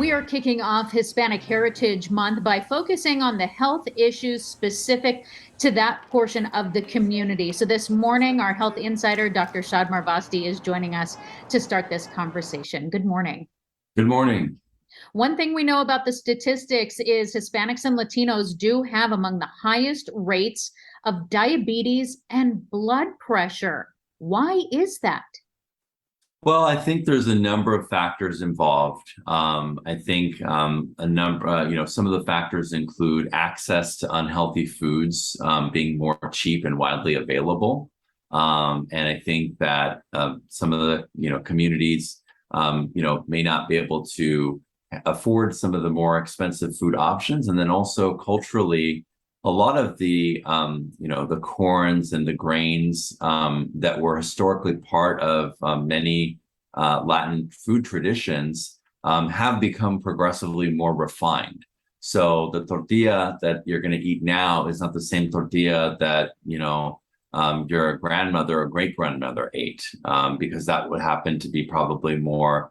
We are kicking off Hispanic Heritage Month by focusing on the health issues specific to that portion of the community. So this morning, our health insider, Dr. Shad Marvasti, is joining us to start this conversation. Good morning. Good morning. One thing we know about the statistics is Hispanics and Latinos do have among the highest rates of diabetes and blood pressure. Why is that? Well, I think there's a number of factors involved. I think some of the factors include access to unhealthy foods being more cheap and widely available. And I think that some of the, communities, may not be able to afford some of the more expensive food options. And then also culturally, a lot of the the corns and the grains that were historically part of many Latin food traditions have become progressively more refined. So the tortilla that you're going to eat now is not the same tortilla that your grandmother or great grandmother ate, because that would happen to be probably more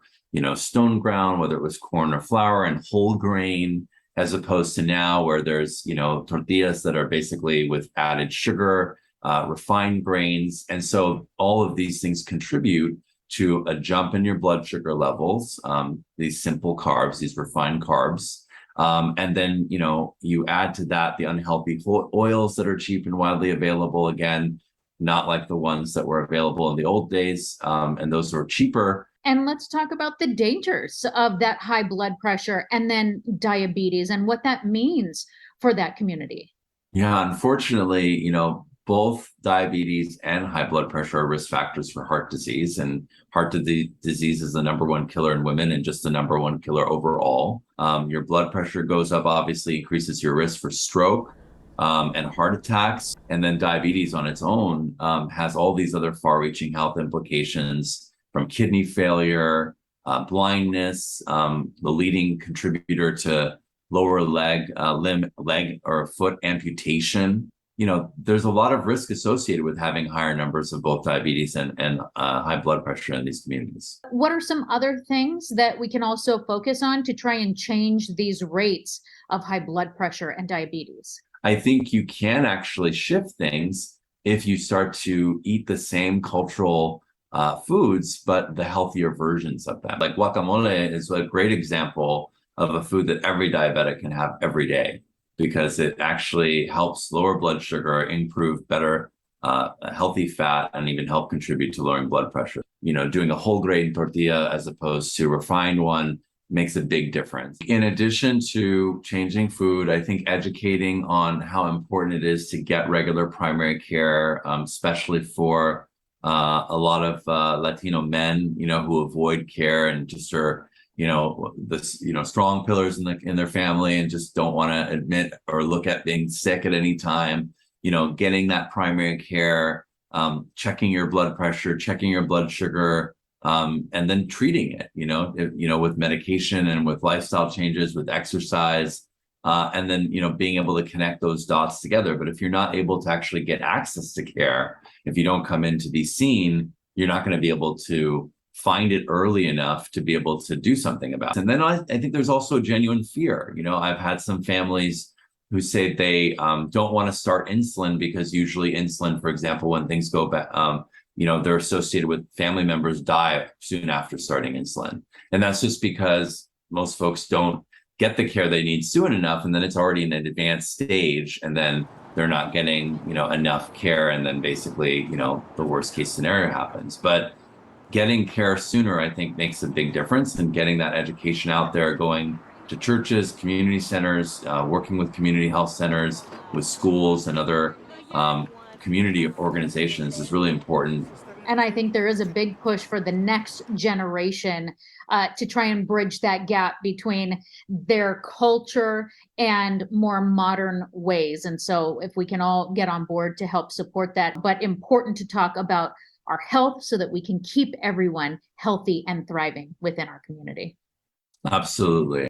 stone ground, whether it was corn or flour, and whole grain, as opposed to now where there's, tortillas that are basically with added sugar, refined grains. And so all of these things contribute to a jump in your blood sugar levels, these simple carbs, these refined carbs. And then, you add to that the unhealthy oils that are cheap and widely available, again, not like the ones that were available in the old days. And those were cheaper. And let's talk about the dangers of that high blood pressure and then diabetes and what that means for that community. Yeah, unfortunately, both diabetes and high blood pressure are risk factors for heart disease. And heart disease is the number one killer in women and just the number one killer overall. Your blood pressure goes up, obviously increases your risk for stroke and heart attacks. And then diabetes on its own has all these other far-reaching health implications, from kidney failure, blindness, the leading contributor to lower leg or foot amputation. There's a lot of risk associated with having higher numbers of both diabetes and high blood pressure in these communities. What are some other things that we can also focus on to try and change these rates of high blood pressure and diabetes? I think you can actually shift things if you start to eat the same cultural foods, but the healthier versions of them. Like guacamole is a great example of a food that every diabetic can have every day, because it actually helps lower blood sugar, improve better healthy fat, and even help contribute to lowering blood pressure. Doing a whole grain tortilla as opposed to a refined one makes a big difference. In addition to changing food, I think educating on how important it is to get regular primary care, especially for a lot of Latino men, who avoid care and just are, strong pillars in their family and just don't want to admit or look at being sick at any time. Getting that primary care, checking your blood pressure, checking your blood sugar, and then treating it, with medication and with lifestyle changes, with exercise. And then, being able to connect those dots together. But if you're not able to actually get access to care, if you don't come in to be seen, you're not going to be able to find it early enough to be able to do something about it. And then I think there's also genuine fear. I've had some families who say they don't want to start insulin because usually insulin, for example, when things go back, they're associated with family members die soon after starting insulin. And that's just because most folks don't get the care they need soon enough, and then it's already in an advanced stage, and then they're not getting enough care, and then basically the worst case scenario happens. But getting care sooner, I think, makes a big difference, and getting that education out there, going to churches, community centers, working with community health centers, with schools and other community organizations is really important. And I think there is a big push for the next generation to try and bridge that gap between their culture and more modern ways. And so if we can all get on board to help support that, but important to talk about our health so that we can keep everyone healthy and thriving within our community. Absolutely.